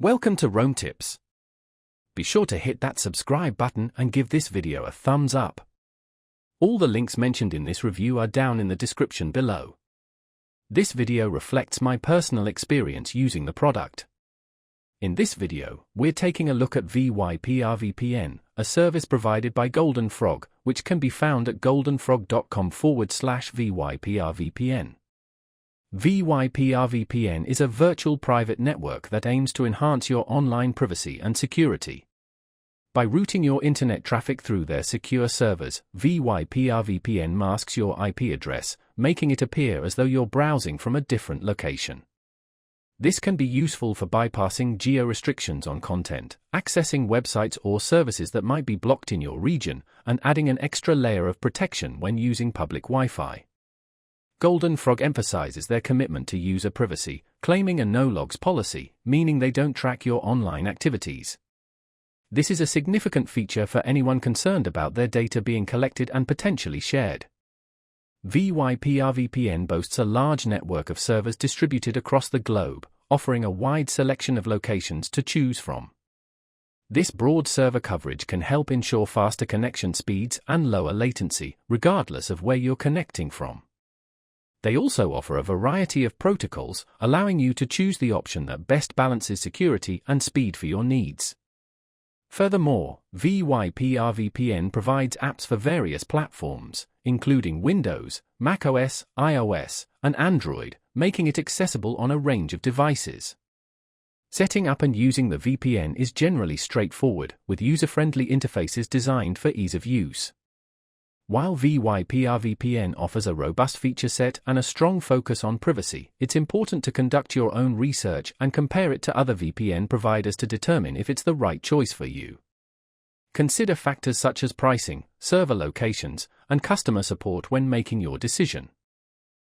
Welcome to Rome Tips. Be sure to hit that subscribe button and give this video a thumbs up. All the links mentioned in this review are down in the description below. This video reflects my personal experience using the product. In this video, we're taking a look at VyprVPN, a service provided by Golden Frog, which can be found at goldenfrog.com/VyprVPN. VyprVPN is a virtual private network that aims to enhance your online privacy and security. By routing your internet traffic through their secure servers, VyprVPN masks your IP address, making it appear as though you're browsing from a different location. This can be useful for bypassing geo-restrictions on content, accessing websites or services that might be blocked in your region, and adding an extra layer of protection when using public Wi-Fi. Golden Frog emphasizes their commitment to user privacy, claiming a no-logs policy, meaning they don't track your online activities. This is a significant feature for anyone concerned about their data being collected and potentially shared. VyprVPN boasts a large network of servers distributed across the globe, offering a wide selection of locations to choose from. This broad server coverage can help ensure faster connection speeds and lower latency, regardless of where you're connecting from. They also offer a variety of protocols, allowing you to choose the option that best balances security and speed for your needs. Furthermore, VyprVPN provides apps for various platforms, including Windows, macOS, iOS, and Android, making it accessible on a range of devices. Setting up and using the VPN is generally straightforward, with user-friendly interfaces designed for ease of use. While VyprVPN offers a robust feature set and a strong focus on privacy, it's important to conduct your own research and compare it to other VPN providers to determine if it's the right choice for you. Consider factors such as pricing, server locations, and customer support when making your decision.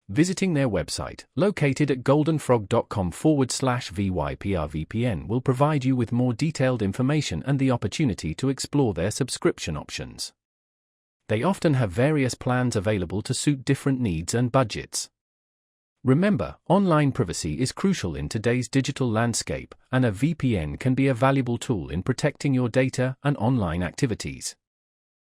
Visiting their website, located at goldenfrog.com/VyprVPN, will provide you with more detailed information and the opportunity to explore their subscription options. They often have various plans available to suit different needs and budgets. Remember, online privacy is crucial in today's digital landscape, and a VPN can be a valuable tool in protecting your data and online activities.